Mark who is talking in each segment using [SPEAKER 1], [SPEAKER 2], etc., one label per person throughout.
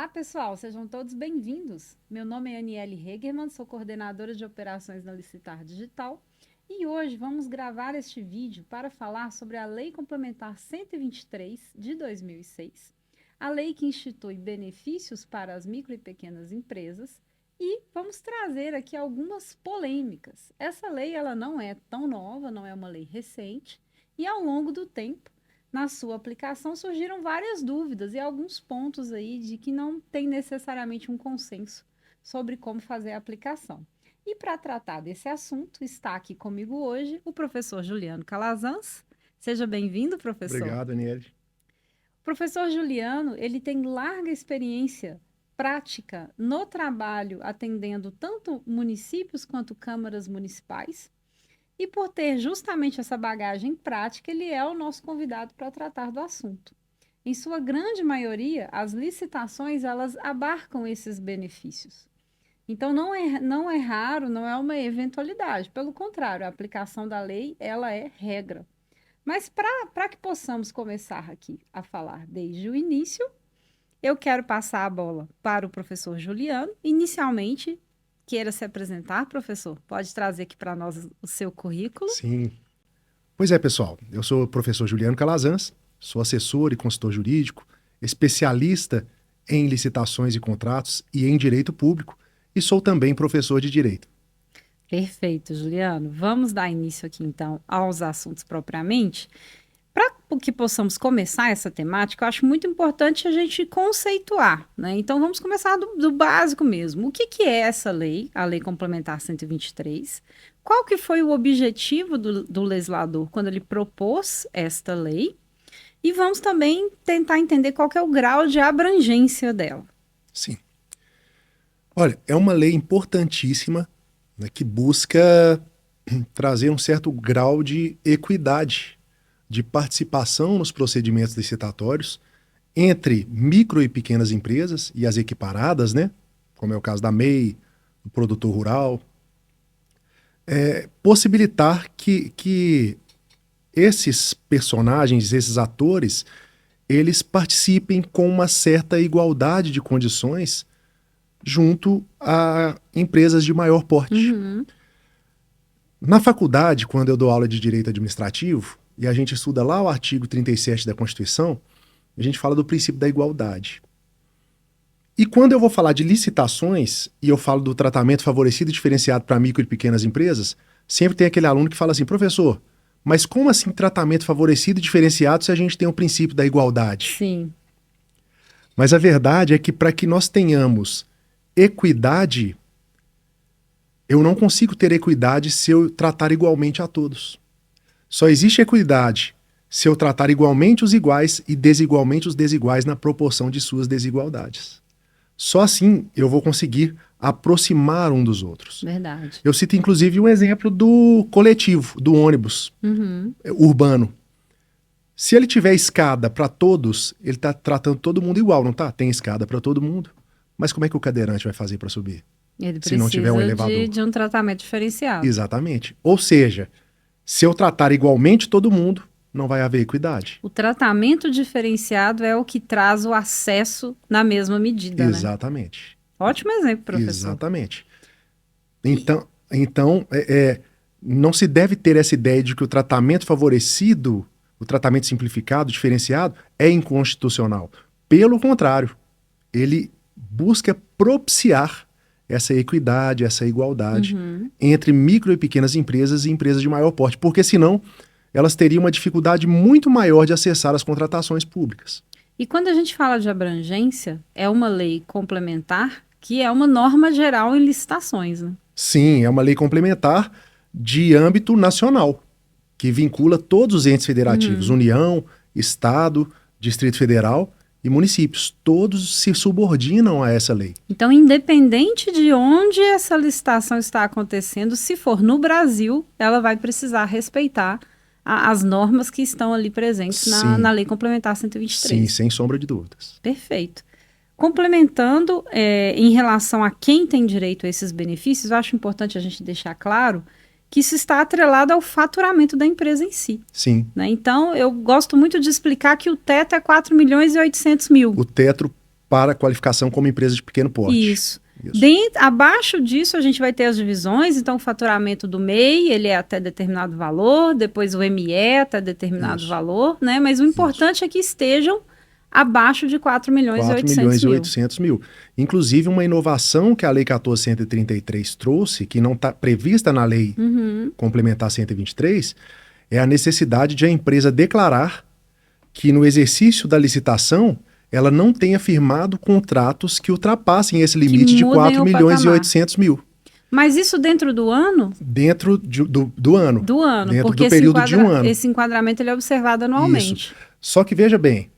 [SPEAKER 1] Olá, pessoal, sejam todos bem-vindos. Meu nome é Aniele Hegermann, sou coordenadora de operações na Licitar Digital e hoje vamos gravar este vídeo para falar sobre a Lei Complementar 123 de 2006, a lei que institui benefícios para as micro e pequenas empresas, e vamos trazer aqui algumas polêmicas. Essa lei ela não é tão nova, não é uma lei recente, e ao longo do tempo na sua aplicação surgiram várias dúvidas e alguns pontos aí de que não tem necessariamente um consenso sobre como fazer a aplicação. E para tratar desse assunto, está aqui comigo hoje o professor Juliano Calazans. Seja bem-vindo, professor.
[SPEAKER 2] Obrigado, Aniele.
[SPEAKER 1] O professor Juliano, ele tem larga experiência prática no trabalho atendendo tanto municípios quanto câmaras municipais. E por ter justamente essa bagagem prática, ele é o nosso convidado para tratar do assunto. Em sua grande maioria, as licitações, elas abarcam esses benefícios. Então, não é raro, não é uma eventualidade. Pelo contrário, a aplicação da lei, ela é regra. Mas para que possamos começar aqui a falar desde o início, eu quero passar a bola para o professor Juliano. Inicialmente, queira se apresentar, professor? Pode trazer aqui para nós o seu currículo?
[SPEAKER 2] Sim. Pois é, pessoal. Eu sou o professor Juliano Calazans, sou assessor e consultor jurídico, especialista em licitações e contratos e em direito público, e sou também professor de direito.
[SPEAKER 1] Perfeito, Juliano. Vamos dar início aqui, então, aos assuntos propriamente. Para que possamos começar essa temática, eu acho muito importante a gente conceituar, né? Então, vamos começar do básico mesmo. O que é essa lei, a Lei Complementar 123? Qual que foi o objetivo do legislador quando ele propôs esta lei? E vamos também tentar entender qual que é o grau de abrangência dela.
[SPEAKER 2] Sim. Olha, é uma lei importantíssima, né, que busca trazer um certo grau de equidade de participação nos procedimentos licitatórios entre micro e pequenas empresas e as equiparadas, né? Como é o caso da MEI, do produtor rural. Possibilitar que esses personagens, esses atores, eles participem com uma certa igualdade de condições junto a empresas de maior porte.
[SPEAKER 1] Uhum.
[SPEAKER 2] Na faculdade, quando eu dou aula de direito administrativo, e a gente estuda lá o artigo 37 da Constituição, a gente fala do princípio da igualdade. E quando eu vou falar de licitações, e eu falo do tratamento favorecido e diferenciado para micro e pequenas empresas, sempre tem aquele aluno que fala assim, professor, mas como assim tratamento favorecido e diferenciado se a gente tem o princípio da igualdade?
[SPEAKER 1] Sim.
[SPEAKER 2] Mas a verdade é que para que nós tenhamos equidade, eu não consigo ter equidade se eu tratar igualmente a todos. Só existe equidade se eu tratar igualmente os iguais e desigualmente os desiguais na proporção de suas desigualdades. Só assim eu vou conseguir aproximar um dos outros.
[SPEAKER 1] Verdade.
[SPEAKER 2] Eu cito inclusive um exemplo do coletivo, do ônibus urbano. Se ele tiver escada para todos, ele está tratando todo mundo igual, não tá? Tem escada para todo mundo. Mas como é que o cadeirante vai fazer para subir?
[SPEAKER 1] Ele
[SPEAKER 2] Se não tiver um
[SPEAKER 1] precisa
[SPEAKER 2] elevador.
[SPEAKER 1] de um tratamento diferenciado.
[SPEAKER 2] Exatamente. Ou seja, se eu tratar igualmente todo mundo, não vai haver equidade.
[SPEAKER 1] O tratamento diferenciado é o que traz o acesso na mesma medida, né?
[SPEAKER 2] Exatamente.
[SPEAKER 1] Ótimo exemplo, professor.
[SPEAKER 2] Exatamente. Então não se deve ter essa ideia de que o tratamento favorecido, o tratamento simplificado, diferenciado, é inconstitucional. Pelo contrário, ele busca propiciar essa equidade, essa igualdade entre micro e pequenas empresas e empresas de maior porte, porque senão elas teriam uma dificuldade muito maior de acessar as contratações públicas.
[SPEAKER 1] E quando a gente fala de abrangência, é uma lei complementar que é uma norma geral em licitações, né?
[SPEAKER 2] Sim, é uma lei complementar de âmbito nacional, que vincula todos os entes federativos, União, Estado, Distrito Federal e municípios. Todos se subordinam a essa lei.
[SPEAKER 1] Então, independente de onde essa licitação está acontecendo, se for no Brasil, ela vai precisar respeitar as normas que estão ali presentes na Lei Complementar 123.
[SPEAKER 2] Sim, sem sombra de dúvidas.
[SPEAKER 1] Perfeito. Complementando, em relação a quem tem direito a esses benefícios, eu acho importante a gente deixar claro que isso está atrelado ao faturamento da empresa em si.
[SPEAKER 2] Sim.
[SPEAKER 1] Né? Então, eu gosto muito de explicar que o teto é 4 milhões e 800 mil.
[SPEAKER 2] O teto para a qualificação como empresa de pequeno porte.
[SPEAKER 1] Isso. Abaixo disso, a gente vai ter as divisões. Então, o faturamento do MEI, ele é até determinado valor, depois o ME até determinado valor, né? Mas o importante é que estejam abaixo de 4 milhões e 800
[SPEAKER 2] mil. Inclusive, uma inovação que a Lei 14.133 trouxe, que não está prevista na Lei Complementar 123, é a necessidade de a empresa declarar que no exercício da licitação ela não tenha firmado contratos que ultrapassem esse limite de 4 milhões e 800 mil.
[SPEAKER 1] Mas isso dentro do ano?
[SPEAKER 2] Dentro do ano.
[SPEAKER 1] Do ano,
[SPEAKER 2] dentro
[SPEAKER 1] porque
[SPEAKER 2] do período de um ano.
[SPEAKER 1] Esse enquadramento ele é observado anualmente.
[SPEAKER 2] Isso. Só que veja bem,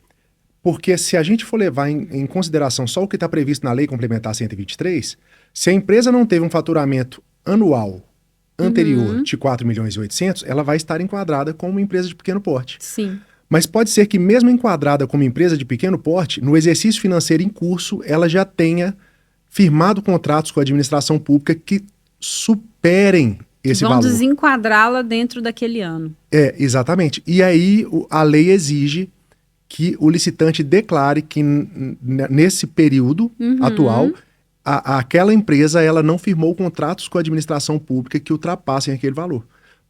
[SPEAKER 2] porque se a gente for levar em consideração só o que está previsto na Lei Complementar 123, se a empresa não teve um faturamento anual anterior de 4 milhões e 800, ela vai estar enquadrada como uma empresa de pequeno porte.
[SPEAKER 1] Sim.
[SPEAKER 2] Mas pode ser que mesmo enquadrada como empresa de pequeno porte, no exercício financeiro em curso, ela já tenha firmado contratos com a administração pública que superem esse valor.
[SPEAKER 1] Vão desenquadrá-la dentro daquele ano.
[SPEAKER 2] Exatamente. E aí a lei exige que o licitante declare que nesse período atual, aquela empresa ela não firmou contratos com a administração pública que ultrapassem aquele valor.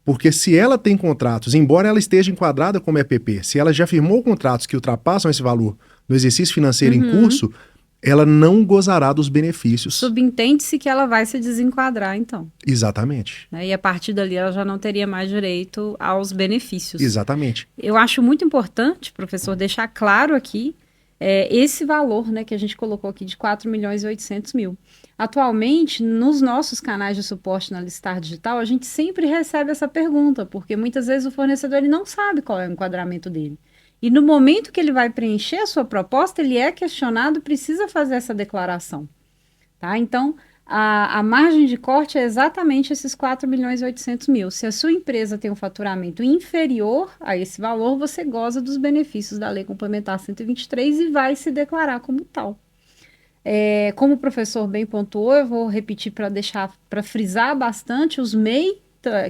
[SPEAKER 2] Porque se ela tem contratos, embora ela esteja enquadrada como EPP, se ela já firmou contratos que ultrapassam esse valor no exercício financeiro em curso, ela não gozará dos benefícios.
[SPEAKER 1] Subentende-se que ela vai se desenquadrar, então.
[SPEAKER 2] Exatamente.
[SPEAKER 1] E a partir dali ela já não teria mais direito aos benefícios.
[SPEAKER 2] Exatamente.
[SPEAKER 1] Eu acho muito importante, professor, deixar claro aqui esse valor, né, que a gente colocou aqui de 4 milhões e 800 mil. Atualmente, nos nossos canais de suporte na Listar Digital, a gente sempre recebe essa pergunta, porque muitas vezes o fornecedor ele não sabe qual é o enquadramento dele. E no momento que ele vai preencher a sua proposta, ele é questionado, precisa fazer essa declaração. Tá? Então, a margem de corte é exatamente esses 4 milhões e 800 mil. Se a sua empresa tem um faturamento inferior a esse valor, você goza dos benefícios da Lei Complementar 123 e vai se declarar como tal. Como o professor bem pontuou, eu vou repetir para frisar bastante, os MEI,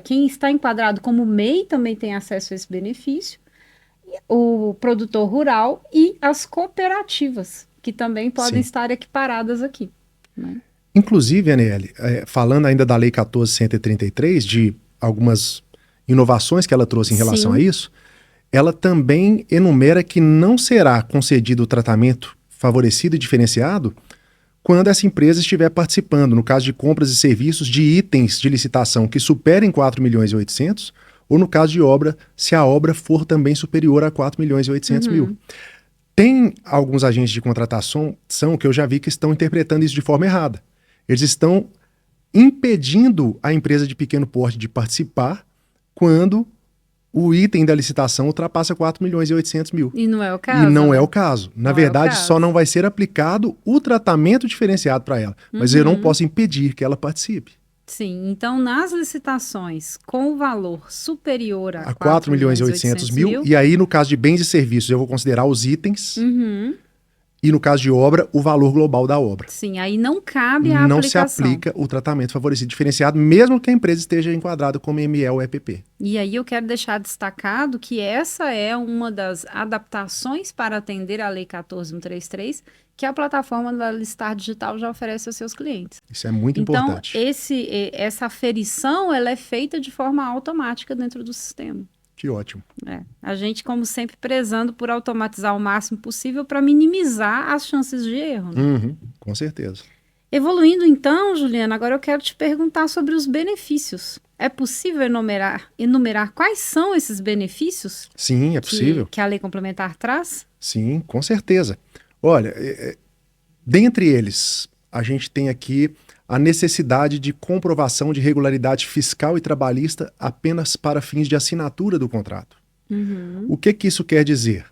[SPEAKER 1] quem está enquadrado como MEI também tem acesso a esse benefício, o produtor rural e as cooperativas, que também podem estar equiparadas aqui. Né?
[SPEAKER 2] Inclusive, Aniele, falando ainda da Lei 14.133, de algumas inovações que ela trouxe em relação a isso, ela também enumera que não será concedido o tratamento favorecido e diferenciado quando essa empresa estiver participando, no caso de compras e serviços de itens de licitação que superem 4 milhões e 800, ou no caso de obra, se a obra for também superior a 4 milhões e 800 mil. Tem alguns agentes de contratação que eu já vi que estão interpretando isso de forma errada. Eles estão impedindo a empresa de pequeno porte de participar quando o item da licitação ultrapassa 4 milhões e 800 mil.
[SPEAKER 1] E não é o caso.
[SPEAKER 2] E não é o caso. Na verdade, só não vai ser aplicado o tratamento diferenciado para ela. Mas eu não posso impedir que ela participe.
[SPEAKER 1] Sim, então nas licitações com o valor superior a
[SPEAKER 2] 4 milhões e 800 mil, e aí no caso de bens e serviços eu vou considerar os itens, e no caso de obra, o valor global da obra.
[SPEAKER 1] Sim, aí não cabe a aplicação.
[SPEAKER 2] Não se aplica o tratamento favorecido diferenciado, mesmo que a empresa esteja enquadrada como ME ou EPP.
[SPEAKER 1] E aí eu quero deixar destacado que essa é uma das adaptações para atender a Lei 14.133, que a plataforma da Listar Digital já oferece aos seus clientes.
[SPEAKER 2] Isso é muito importante.
[SPEAKER 1] Então, essa aferição ela é feita de forma automática dentro do sistema.
[SPEAKER 2] Que ótimo.
[SPEAKER 1] A gente, como sempre, prezando por automatizar o máximo possível para minimizar as chances de erro. Né?
[SPEAKER 2] Com certeza.
[SPEAKER 1] Evoluindo então, Juliana, agora eu quero te perguntar sobre os benefícios. É possível enumerar quais são esses benefícios?
[SPEAKER 2] Sim, é possível.
[SPEAKER 1] Que a Lei Complementar traz?
[SPEAKER 2] Sim, com certeza. Olha, dentre eles, a gente tem aqui a necessidade de comprovação de regularidade fiscal e trabalhista apenas para fins de assinatura do contrato. O que isso quer dizer?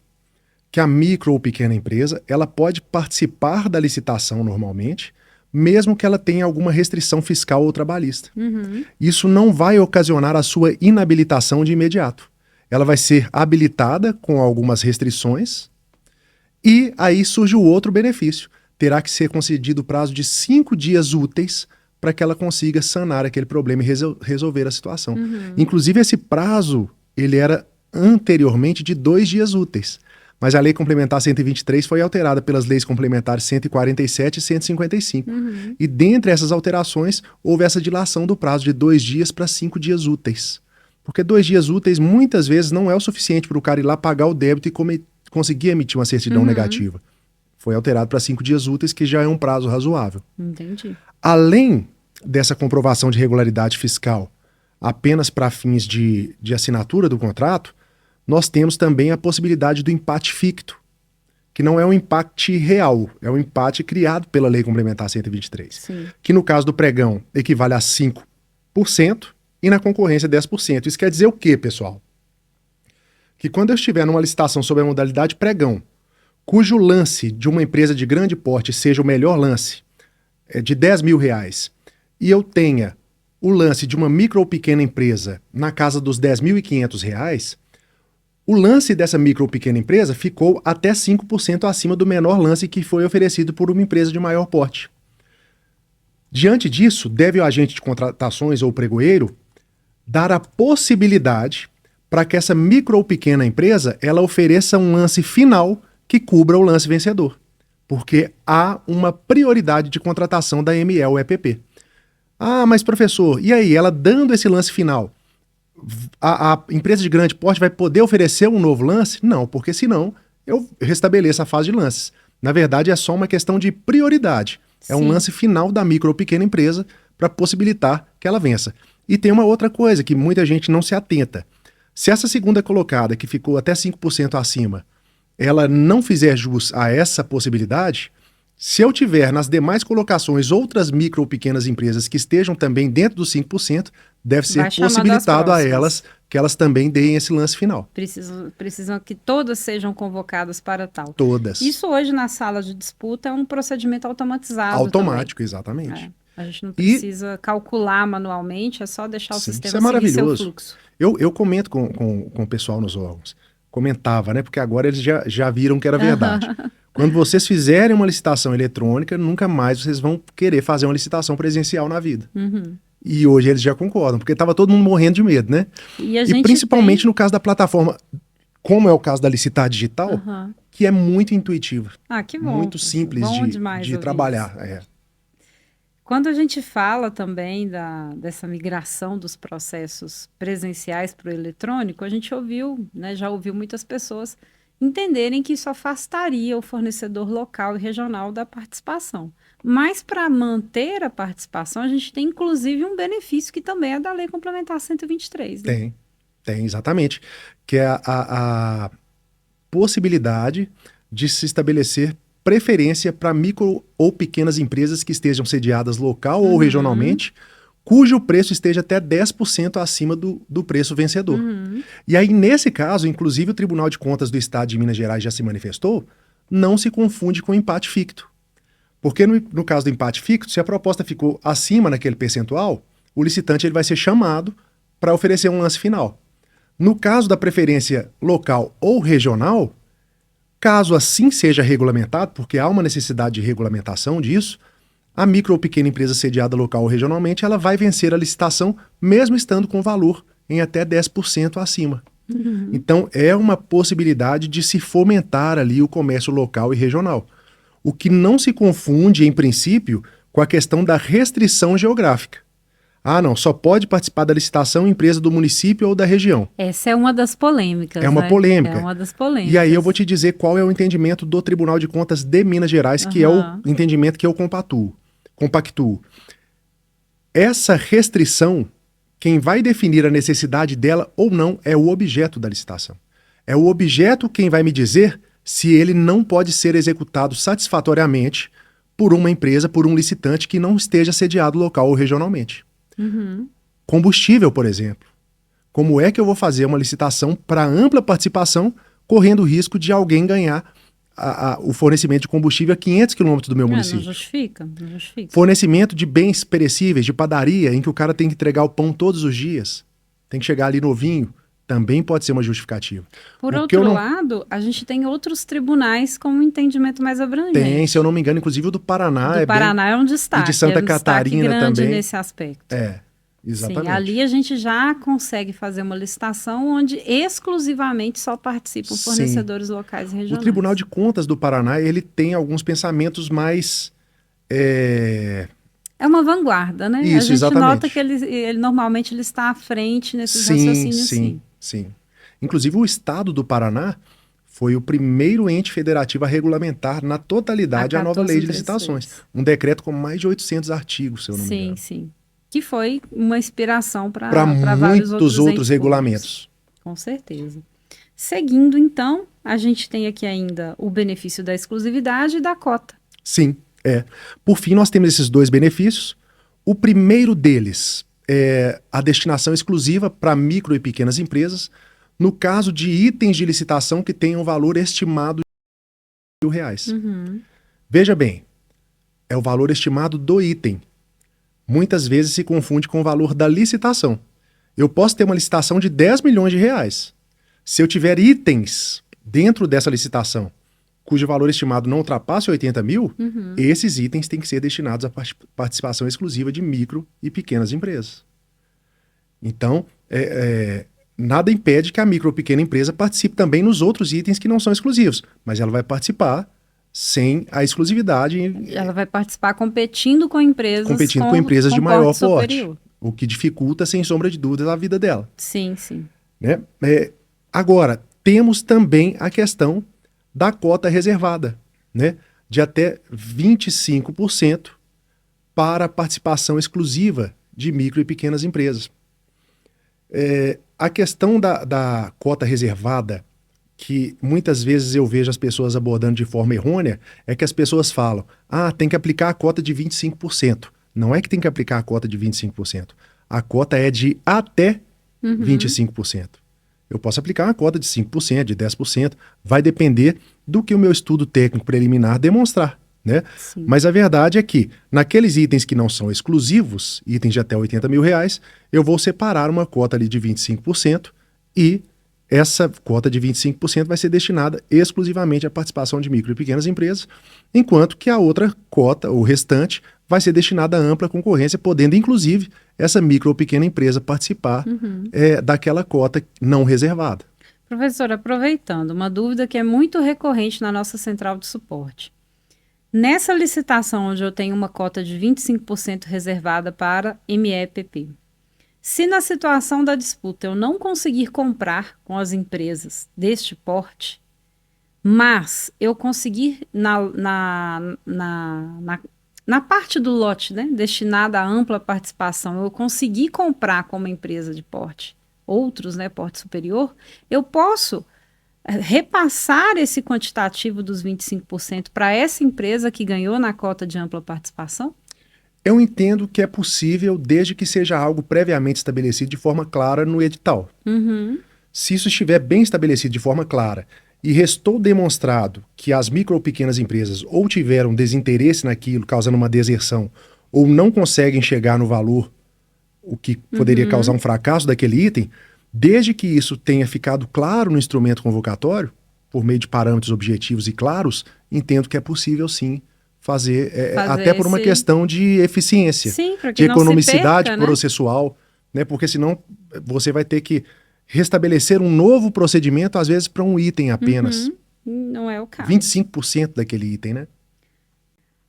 [SPEAKER 2] Que a micro ou pequena empresa ela pode participar da licitação normalmente, mesmo que ela tenha alguma restrição fiscal ou trabalhista. Isso não vai ocasionar a sua inabilitação de imediato. Ela vai ser habilitada com algumas restrições e aí surge o outro benefício. Terá que ser concedido o prazo de 5 dias úteis para que ela consiga sanar aquele problema e resolver a situação. Inclusive, esse prazo ele era anteriormente de 2 dias úteis. Mas a Lei Complementar 123 foi alterada pelas leis complementares 147 e 155. E dentre essas alterações, houve essa dilação do prazo de 2 dias para 5 dias úteis. Porque 2 dias úteis, muitas vezes, não é o suficiente para o cara ir lá pagar o débito e conseguir emitir uma certidão negativa. Foi alterado para 5 dias úteis, que já é um prazo razoável.
[SPEAKER 1] Entendi.
[SPEAKER 2] Além dessa comprovação de regularidade fiscal apenas para fins de assinatura do contrato, nós temos também a possibilidade do empate ficto, que não é um empate real, é um empate criado pela Lei Complementar 123,
[SPEAKER 1] Sim.
[SPEAKER 2] que no caso do pregão equivale a 5% e na concorrência 10%. Isso quer dizer o quê, pessoal? Que quando eu estiver numa licitação sobre a modalidade pregão, cujo lance de uma empresa de grande porte seja o melhor lance, de R$10 mil, e eu tenha o lance de uma micro ou pequena empresa na casa dos R$10.500, o lance dessa micro ou pequena empresa ficou até 5% acima do menor lance que foi oferecido por uma empresa de maior porte. Diante disso, deve o agente de contratações ou pregoeiro dar a possibilidade para que essa micro ou pequena empresa ela ofereça um lance final que cubra o lance vencedor, porque há uma prioridade de contratação da ME/EPP. Ah, mas professor, e aí, ela dando esse lance final, a empresa de grande porte vai poder oferecer um novo lance? Não, porque senão eu restabeleço a fase de lances. Na verdade, é só uma questão de prioridade. É um lance final da micro ou pequena empresa para possibilitar que ela vença. E tem uma outra coisa que muita gente não se atenta. Se essa segunda colocada, que ficou até 5% acima, ela não fizer jus a essa possibilidade, se eu tiver nas demais colocações outras micro ou pequenas empresas que estejam também dentro dos 5%, deve ser possibilitado a elas que elas também deem esse lance final.
[SPEAKER 1] Precisam que todas sejam convocadas para tal.
[SPEAKER 2] Todas.
[SPEAKER 1] Isso hoje na sala de disputa é um procedimento automatizado.
[SPEAKER 2] Automático,
[SPEAKER 1] também.
[SPEAKER 2] Exatamente.
[SPEAKER 1] A gente não precisa calcular manualmente, é só deixar o sistema
[SPEAKER 2] isso é maravilhoso.
[SPEAKER 1] Seguir seu fluxo.
[SPEAKER 2] Eu comento com o pessoal nos órgãos. Comentava, né? Porque agora eles já viram que era verdade. Quando vocês fizerem uma licitação eletrônica, nunca mais vocês vão querer fazer uma licitação presencial na vida. E hoje eles já concordam, porque estava todo mundo morrendo de medo, né? E principalmente no caso da plataforma, como é o caso da Licitar Digital, que é muito intuitiva.
[SPEAKER 1] Ah, que bom.
[SPEAKER 2] Muito simples de trabalhar.
[SPEAKER 1] Quando a gente fala também dessa migração dos processos presenciais para o eletrônico, a gente ouviu, né, já ouviu muitas pessoas entenderem que isso afastaria o fornecedor local e regional da participação. Mas para manter a participação, a gente tem inclusive um benefício que também é da Lei Complementar 123. Né?
[SPEAKER 2] Tem, exatamente. Que é a possibilidade de se estabelecer preferência para micro ou pequenas empresas que estejam sediadas local ou regionalmente, cujo preço esteja até 10% acima do preço vencedor. E aí, nesse caso, inclusive o Tribunal de Contas do Estado de Minas Gerais já se manifestou, não se confunde com empate ficto. Porque no caso do empate ficto, se a proposta ficou acima naquele percentual, o licitante ele vai ser chamado para oferecer um lance final. No caso da preferência local ou regional, caso assim seja regulamentado, porque há uma necessidade de regulamentação disso, a micro ou pequena empresa sediada local ou regionalmente, ela vai vencer a licitação, mesmo estando com valor em até 10% acima. Então, é uma possibilidade de se fomentar ali o comércio local e regional. O que não se confunde, em princípio, com a questão da restrição geográfica. Ah, não, só pode participar da licitação empresa do município ou da região.
[SPEAKER 1] Essa é uma das polêmicas.
[SPEAKER 2] É uma polêmica.
[SPEAKER 1] É uma das polêmicas.
[SPEAKER 2] E aí eu vou te dizer qual é o entendimento do Tribunal de Contas de Minas Gerais, que é o entendimento que eu compactuo. Essa restrição, quem vai definir a necessidade dela ou não é o objeto da licitação. É o objeto quem vai me dizer se ele não pode ser executado satisfatoriamente por uma empresa, por um licitante que não esteja sediado local ou regionalmente. Combustível, por exemplo. Como é que eu vou fazer uma licitação para ampla participação, correndo o risco de alguém ganhar o fornecimento de combustível a 500 quilômetros do meu município?
[SPEAKER 1] Não justifica.
[SPEAKER 2] Fornecimento de bens perecíveis, de padaria, em que o cara tem que entregar o pão todos os dias, tem que chegar ali novinho, também pode ser uma justificativa.
[SPEAKER 1] Por outro lado, a gente tem outros tribunais com um entendimento mais abrangente.
[SPEAKER 2] Tem, se eu não me engano, inclusive o do Paraná.
[SPEAKER 1] Paraná é um destaque.
[SPEAKER 2] E de Santa Catarina
[SPEAKER 1] grande
[SPEAKER 2] também.
[SPEAKER 1] Nesse aspecto.
[SPEAKER 2] Exatamente.
[SPEAKER 1] Sim, ali a gente já consegue fazer uma licitação onde exclusivamente só participam
[SPEAKER 2] Sim.
[SPEAKER 1] fornecedores locais e
[SPEAKER 2] O
[SPEAKER 1] regionais.
[SPEAKER 2] Tribunal de Contas do Paraná, ele tem alguns pensamentos mais...
[SPEAKER 1] É uma vanguarda, né? A
[SPEAKER 2] Isso,
[SPEAKER 1] gente nota
[SPEAKER 2] exatamente.
[SPEAKER 1] que ele normalmente ele está à frente nesses
[SPEAKER 2] Sim,
[SPEAKER 1] raciocínios,
[SPEAKER 2] sim,
[SPEAKER 1] sim.
[SPEAKER 2] sim. Inclusive, o Estado do Paraná foi o primeiro ente federativo a regulamentar na
[SPEAKER 1] A
[SPEAKER 2] totalidade a nova lei de
[SPEAKER 1] 14133.
[SPEAKER 2] licitações. Um decreto com mais de 800 artigos, se eu não me
[SPEAKER 1] Sim,
[SPEAKER 2] engano.
[SPEAKER 1] sim. Que foi uma inspiração
[SPEAKER 2] Para
[SPEAKER 1] para vários
[SPEAKER 2] muitos
[SPEAKER 1] outros
[SPEAKER 2] outros
[SPEAKER 1] entes públicos.
[SPEAKER 2] regulamentos.
[SPEAKER 1] Com certeza. Seguindo, então, a gente tem aqui ainda o benefício da exclusividade e da cota.
[SPEAKER 2] Sim, é. Por fim, nós temos esses dois benefícios. O primeiro deles é a destinação exclusiva para micro e pequenas empresas, no caso de itens de licitação que tenham valor estimado de R$ 1.000.
[SPEAKER 1] Uhum.
[SPEAKER 2] Veja bem, é o valor estimado do item. Muitas vezes se confunde com o valor da licitação. Eu posso ter uma licitação de R$ 10 milhões. Se eu tiver itens dentro dessa licitação cujo valor estimado não ultrapasse 80 mil, esses itens têm que ser destinados à participação exclusiva de micro e pequenas empresas. Então, nada impede que a micro ou pequena empresa participe também nos outros itens que não são exclusivos, mas ela vai participar sem a exclusividade,
[SPEAKER 1] Ela vai participar competindo com empresas
[SPEAKER 2] competindo com empresas de maior porte,
[SPEAKER 1] superior.
[SPEAKER 2] o que dificulta, sem sombra de dúvidas, a vida dela.
[SPEAKER 1] Sim, sim.
[SPEAKER 2] Né? Agora, temos também a questão da cota reservada, né? De até 25% para participação exclusiva de micro e pequenas empresas. A questão da cota reservada, que muitas vezes eu vejo as pessoas abordando de forma errônea, é que as pessoas falam, tem que aplicar a cota de 25%. Não é que tem que aplicar a cota de 25%. A cota é de até 25%. Eu posso aplicar uma cota de 5%, de 10%, vai depender do que o meu estudo técnico preliminar demonstrar, né? Mas a verdade é que, naqueles itens que não são exclusivos, itens de até R$80 mil, eu vou separar uma cota ali de 25% e essa cota de 25% vai ser destinada exclusivamente à participação de micro e pequenas empresas, enquanto que a outra cota, o restante, vai ser destinada à ampla concorrência, podendo, inclusive, essa micro ou pequena empresa participar daquela cota não reservada.
[SPEAKER 1] Professor, aproveitando, uma dúvida que é muito recorrente na nossa central de suporte. Nessa licitação onde eu tenho uma cota de 25% reservada para MEPP, se na situação da disputa eu não conseguir comprar com as empresas deste porte, mas eu conseguir na parte do lote, né, destinada à ampla participação, eu conseguir comprar com uma empresa de porte, outros, né, porte superior, eu posso repassar esse quantitativo dos 25% para essa empresa que ganhou na cota de ampla participação?
[SPEAKER 2] Eu entendo que é possível desde que seja algo previamente estabelecido de forma clara no edital. Se isso estiver bem estabelecido de forma clara e restou demonstrado que as micro ou pequenas empresas ou tiveram desinteresse naquilo, causando uma deserção, ou não conseguem chegar no valor, o que poderia causar um fracasso daquele item, desde que isso tenha ficado claro no instrumento convocatório, por meio de parâmetros objetivos e claros, entendo que é possível sim fazer até por uma questão de eficiência,
[SPEAKER 1] sim,
[SPEAKER 2] de economicidade
[SPEAKER 1] perca,
[SPEAKER 2] processual, né? Porque senão você vai ter que restabelecer um novo procedimento, às vezes para um item apenas.
[SPEAKER 1] Não é o caso.
[SPEAKER 2] 25% daquele item, né?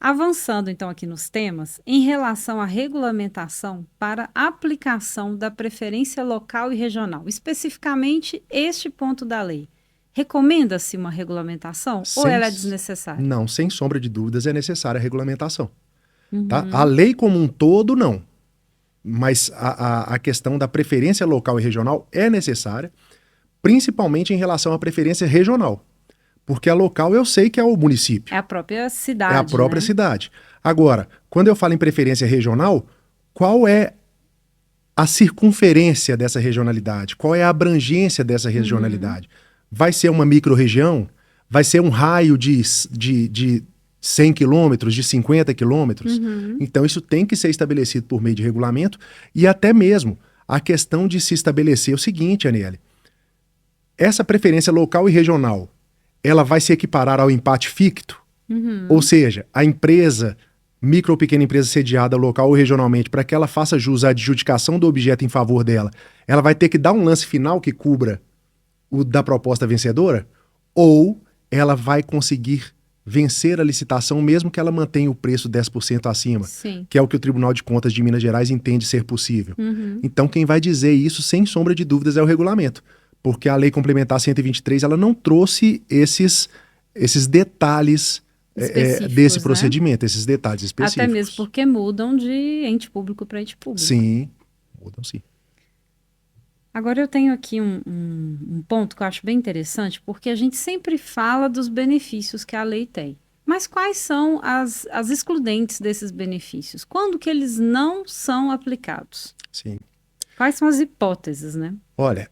[SPEAKER 1] Avançando então aqui nos temas, em relação à regulamentação para aplicação da preferência local e regional, especificamente este ponto da lei, recomenda-se uma regulamentação ou ela é desnecessária?
[SPEAKER 2] Não, sem sombra de dúvidas é necessária a regulamentação. Tá? A lei como um todo, não. Mas a questão da preferência local e regional é necessária, principalmente em relação à preferência regional. Porque a local eu sei que é o município.
[SPEAKER 1] É a própria cidade.
[SPEAKER 2] É a própria cidade. Agora, quando eu falo em preferência regional, qual é a circunferência dessa regionalidade? Qual é a abrangência dessa regionalidade? Vai ser uma micro-região? Vai ser um raio de 100 quilômetros, de 50 quilômetros? Então, isso tem que ser estabelecido por meio de regulamento e até mesmo a questão de se estabelecer o seguinte, Aniele. Essa preferência local e regional, ela vai se equiparar ao empate ficto? Ou seja, a empresa micro ou pequena empresa sediada local ou regionalmente, para que ela faça jus à adjudicação do objeto em favor dela, ela vai ter que dar um lance final que cubra o da proposta vencedora? Ou ela vai conseguir vencer a licitação mesmo que ela mantenha o preço 10% acima,
[SPEAKER 1] Sim.
[SPEAKER 2] que é o que o Tribunal de Contas de Minas Gerais entende ser possível.
[SPEAKER 1] Uhum.
[SPEAKER 2] Então quem vai dizer isso, sem sombra de dúvidas, é o regulamento, porque a Lei Complementar 123 ela não trouxe esses detalhes
[SPEAKER 1] Específicos,
[SPEAKER 2] desse
[SPEAKER 1] né?
[SPEAKER 2] procedimento, esses detalhes específicos.
[SPEAKER 1] Até mesmo porque mudam de ente público para ente público.
[SPEAKER 2] Sim, mudam sim.
[SPEAKER 1] Agora eu tenho aqui um ponto que eu acho bem interessante, porque a gente sempre fala dos benefícios que a lei tem. Mas quais são as excludentes desses benefícios? Quando que eles não são aplicados?
[SPEAKER 2] Sim.
[SPEAKER 1] Quais são as hipóteses, né?
[SPEAKER 2] Olha,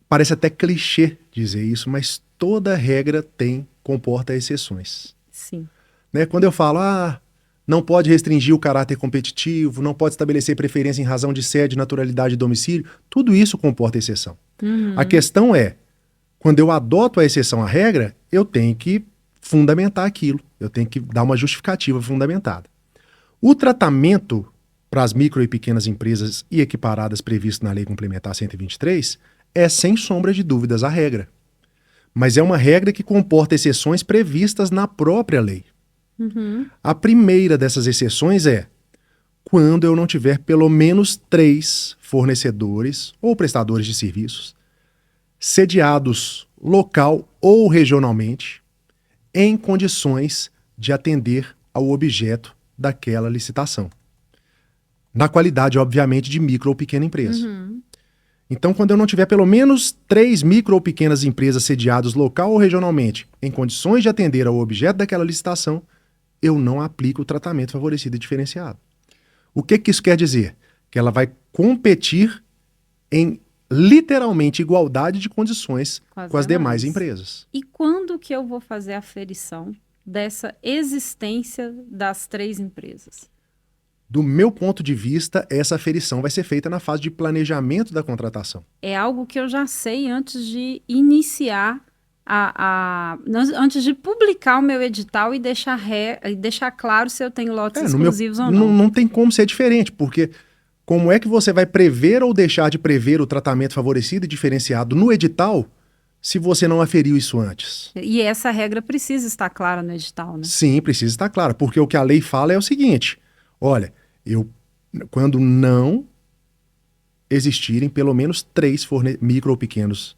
[SPEAKER 2] parece até clichê dizer isso, mas toda regra comporta exceções.
[SPEAKER 1] Sim.
[SPEAKER 2] Né? Quando eu falo, não pode restringir o caráter competitivo, não pode estabelecer preferência em razão de sede, naturalidade e domicílio, tudo isso comporta exceção.
[SPEAKER 1] Uhum.
[SPEAKER 2] A questão é, quando eu adoto a exceção à regra, eu tenho que fundamentar aquilo, eu tenho que dar uma justificativa fundamentada. O tratamento para as micro e pequenas empresas e equiparadas previsto na Lei Complementar 123 é, sem sombra de dúvidas, a regra. Mas é uma regra que comporta exceções previstas na própria lei.
[SPEAKER 1] Uhum.
[SPEAKER 2] A primeira dessas exceções é quando eu não tiver pelo menos 3 fornecedores ou prestadores de serviços sediados local ou regionalmente em condições de atender ao objeto daquela licitação. Na qualidade, obviamente, de micro ou pequena empresa.
[SPEAKER 1] Uhum.
[SPEAKER 2] Então, quando eu não tiver pelo menos 3 micro ou pequenas empresas sediadas local ou regionalmente em condições de atender ao objeto daquela licitação, eu não aplico o tratamento favorecido e diferenciado. O que isso quer dizer? Que ela vai competir em literalmente igualdade de condições com as demais empresas.
[SPEAKER 1] E quando que eu vou fazer a aferição dessa existência das 3 empresas?
[SPEAKER 2] Do meu ponto de vista, essa aferição vai ser feita na fase de planejamento da contratação.
[SPEAKER 1] É algo que eu já sei antes de iniciar antes de publicar o meu edital e deixar claro se eu tenho lotes exclusivos ou não.
[SPEAKER 2] Não tem como ser diferente, porque como é que você vai prever ou deixar de prever o tratamento favorecido e diferenciado no edital se você não aferiu isso antes?
[SPEAKER 1] E essa regra precisa estar clara no edital, né?
[SPEAKER 2] Sim, precisa estar clara, porque o que a lei fala é o seguinte, olha, quando não existirem pelo menos 3 micro ou pequenos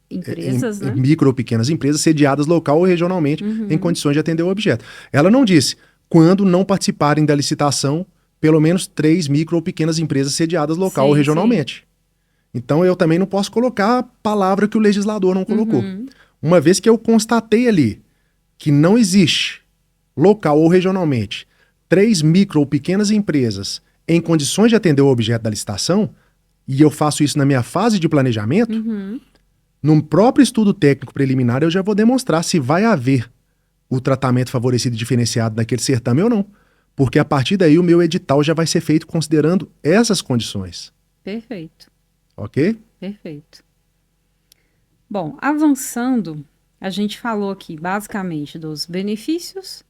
[SPEAKER 1] empresas, né?
[SPEAKER 2] Micro ou pequenas empresas sediadas local ou regionalmente em condições de atender o objeto. Ela não disse quando não participarem da licitação pelo menos 3 micro ou pequenas empresas sediadas local ou regionalmente. Sim. Então eu também não posso colocar a palavra que o legislador não colocou. Uma vez que eu constatei ali que não existe local ou regionalmente 3 micro ou pequenas empresas em condições de atender o objeto da licitação, e eu faço isso na minha fase de planejamento, num próprio estudo técnico preliminar eu já vou demonstrar se vai haver o tratamento favorecido e diferenciado naquele certame ou não. Porque a partir daí o meu edital já vai ser feito considerando essas condições.
[SPEAKER 1] Perfeito.
[SPEAKER 2] Ok?
[SPEAKER 1] Perfeito. Bom, avançando, a gente falou aqui basicamente dos benefícios,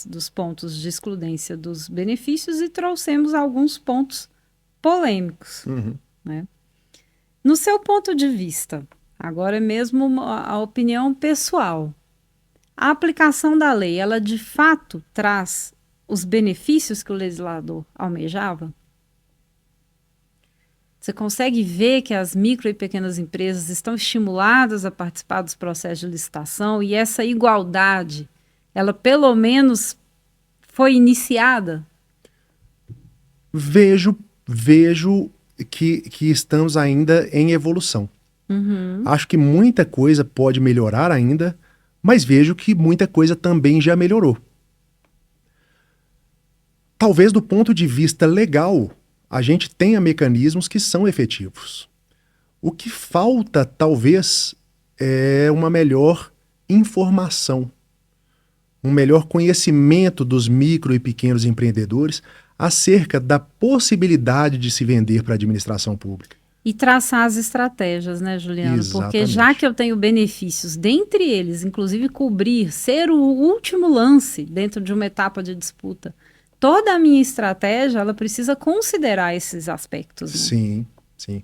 [SPEAKER 1] dos pontos de excludência dos benefícios e trouxemos alguns pontos polêmicos. Né? No seu ponto de vista, agora é mesmo a opinião pessoal, a aplicação da lei, ela de fato traz os benefícios que o legislador almejava? Você consegue ver que as micro e pequenas empresas estão estimuladas a participar dos processos de licitação e essa igualdade, ela pelo menos foi iniciada?
[SPEAKER 2] Vejo que estamos ainda em evolução. Acho que muita coisa pode melhorar ainda, mas vejo que muita coisa também já melhorou. Talvez do ponto de vista legal, a gente tenha mecanismos que são efetivos. O que falta, talvez, é uma melhor informação, um melhor conhecimento dos micro e pequenos empreendedores acerca da possibilidade de se vender para a administração pública.
[SPEAKER 1] E traçar as estratégias, né, Juliano? Porque já
[SPEAKER 2] Exatamente.
[SPEAKER 1] que eu tenho benefícios, dentre eles, inclusive cobrir, ser o último lance dentro de uma etapa de disputa, toda a minha estratégia, ela precisa considerar esses aspectos, né?
[SPEAKER 2] Sim, sim.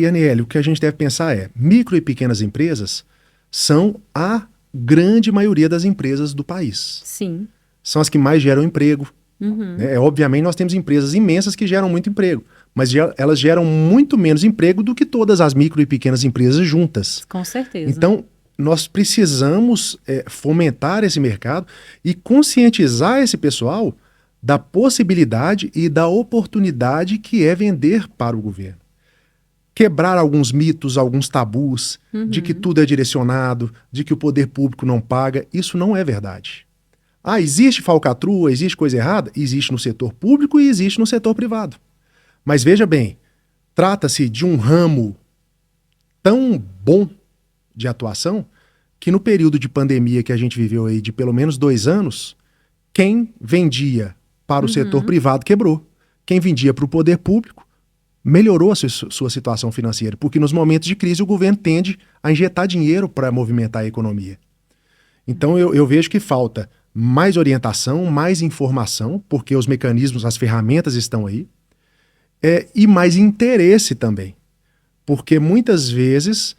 [SPEAKER 2] Aniele, o que a gente deve pensar é, micro e pequenas empresas são a grande maioria das empresas do país.
[SPEAKER 1] Sim.
[SPEAKER 2] São as que mais geram emprego,
[SPEAKER 1] Uhum.
[SPEAKER 2] né? Obviamente nós temos empresas imensas que geram muito emprego, mas elas geram muito menos emprego do que todas as micro e pequenas empresas juntas.
[SPEAKER 1] Com certeza.
[SPEAKER 2] Então, nós precisamos fomentar esse mercado e conscientizar esse pessoal da possibilidade e da oportunidade que é vender para o governo. Quebrar alguns mitos, alguns tabus, de que tudo é direcionado, de que o poder público não paga. Isso não é verdade. Ah, existe falcatrua, existe coisa errada? Existe no setor público e existe no setor privado. Mas veja bem, trata-se de um ramo tão bom de atuação que no período de pandemia que a gente viveu aí de pelo menos 2 anos, quem vendia para o setor privado quebrou. Quem vendia para o poder público melhorou a sua situação financeira, porque nos momentos de crise o governo tende a injetar dinheiro para movimentar a economia. Então eu vejo que falta mais orientação, mais informação, porque os mecanismos, as ferramentas estão aí, e mais interesse também. Porque muitas vezes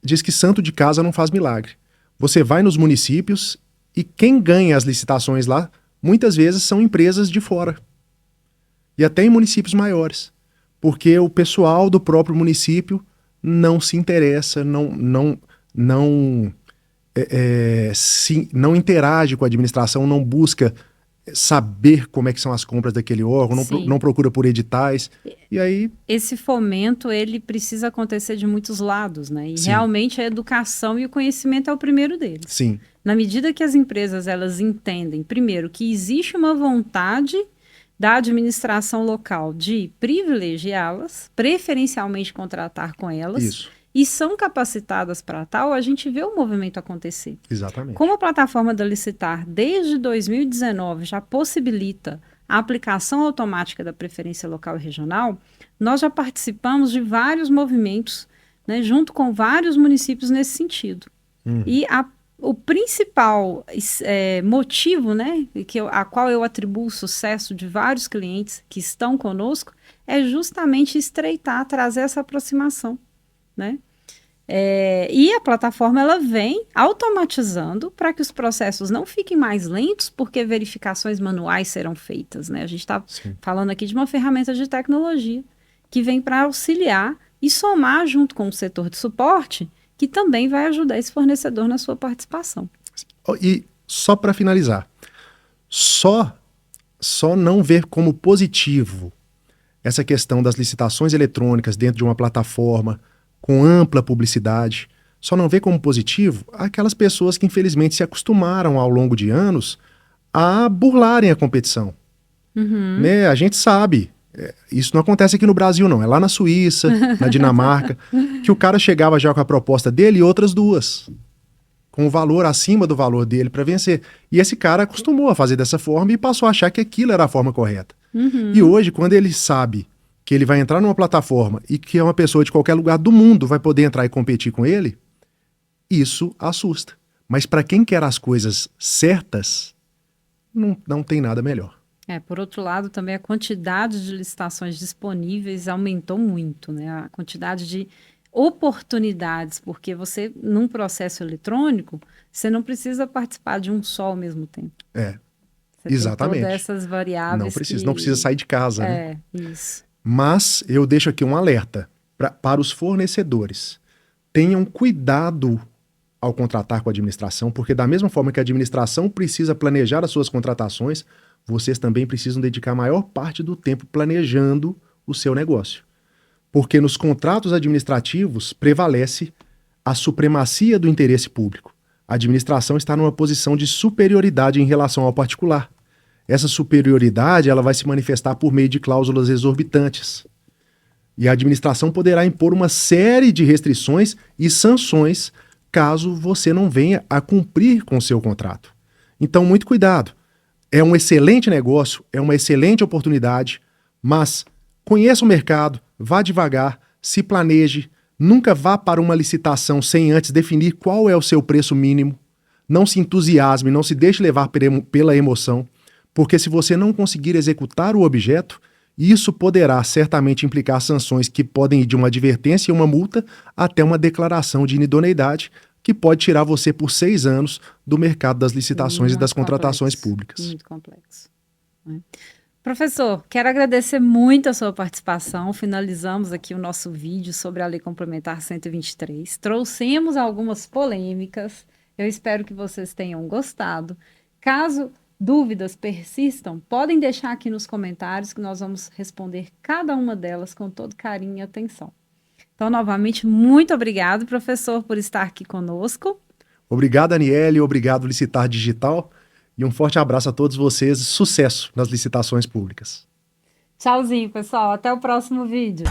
[SPEAKER 2] diz que santo de casa não faz milagre. Você vai nos municípios e quem ganha as licitações lá, muitas vezes são empresas de fora. E até em municípios maiores. Porque o pessoal do próprio município não se interessa, não interage com a administração, não busca saber como é que são as compras daquele órgão, não procura por editais. E aí...
[SPEAKER 1] Esse fomento, ele precisa acontecer de muitos lados, né? E
[SPEAKER 2] Sim.
[SPEAKER 1] realmente a educação e o conhecimento é o primeiro deles.
[SPEAKER 2] Sim.
[SPEAKER 1] Na medida que as empresas, elas entendem, primeiro, que existe uma vontade da administração local de privilegiá-las, preferencialmente contratar com elas,
[SPEAKER 2] Isso.
[SPEAKER 1] E são capacitadas para tal, a gente vê o movimento acontecer.
[SPEAKER 2] Exatamente.
[SPEAKER 1] Como a plataforma da Licitar, desde 2019, já possibilita a aplicação automática da preferência local e regional, nós já participamos de vários movimentos, né, junto com vários municípios nesse sentido. E o principal motivo, né, a qual eu atribuo o sucesso de vários clientes que estão conosco, é justamente estreitar, trazer essa aproximação, né? E a plataforma ela vem automatizando para que os processos não fiquem mais lentos, porque verificações manuais serão feitas, né? A gente está falando aqui de uma ferramenta de tecnologia que vem para auxiliar e somar junto com o setor de suporte, que também vai ajudar esse fornecedor na sua participação.
[SPEAKER 2] E só para finalizar, só não ver como positivo essa questão das licitações eletrônicas dentro de uma plataforma com ampla publicidade, só não ver como positivo aquelas pessoas que infelizmente se acostumaram ao longo de anos a burlarem a competição. Né? A gente sabe, isso não acontece aqui no Brasil não, é lá na Suíça, na Dinamarca, que o cara chegava já com a proposta dele e outras duas, com o valor acima do valor dele para vencer. E esse cara acostumou a fazer dessa forma e passou a achar que aquilo era a forma correta. E hoje, quando ele sabe que ele vai entrar numa plataforma e que uma pessoa de qualquer lugar do mundo vai poder entrar e competir com ele, isso assusta. Mas para quem quer as coisas certas, não tem nada melhor.
[SPEAKER 1] Por outro lado, também a quantidade de licitações disponíveis aumentou muito, né? A quantidade de oportunidades, porque você, num processo eletrônico, você não precisa participar de um só ao mesmo tempo. Você
[SPEAKER 2] exatamente.
[SPEAKER 1] Tem todas essas variáveis.
[SPEAKER 2] Não precisa sair de casa, né?
[SPEAKER 1] Isso.
[SPEAKER 2] Mas eu deixo aqui um alerta para os fornecedores. Tenham cuidado ao contratar com a administração, porque da mesma forma que a administração precisa planejar as suas contratações, vocês também precisam dedicar a maior parte do tempo planejando o seu negócio. Porque nos contratos administrativos prevalece a supremacia do interesse público. A administração está numa posição de superioridade em relação ao particular. Essa superioridade ela vai se manifestar por meio de cláusulas exorbitantes. E a administração poderá impor uma série de restrições e sanções caso você não venha a cumprir com o seu contrato. Então, muito cuidado. É um excelente negócio, é uma excelente oportunidade, mas conheça o mercado, vá devagar, se planeje, nunca vá para uma licitação sem antes definir qual é o seu preço mínimo. Não se entusiasme, não se deixe levar pela emoção, porque se você não conseguir executar o objeto, isso poderá certamente implicar sanções que podem ir de uma advertência e uma multa até uma declaração de inidoneidade, que pode tirar você por 6 anos do mercado das licitações e das contratações públicas.
[SPEAKER 1] Muito complexo. Professor, quero agradecer muito a sua participação. Finalizamos aqui o nosso vídeo sobre a Lei Complementar 123. Trouxemos algumas polêmicas. Eu espero que vocês tenham gostado. Caso dúvidas persistam, podem deixar aqui nos comentários que nós vamos responder cada uma delas com todo carinho e atenção. Então, novamente, muito obrigado, professor, por estar aqui conosco.
[SPEAKER 2] Obrigado, Aniele, obrigado, Licitar Digital, e um forte abraço a todos vocês. Sucesso nas licitações públicas.
[SPEAKER 1] Tchauzinho, pessoal. Até o próximo vídeo.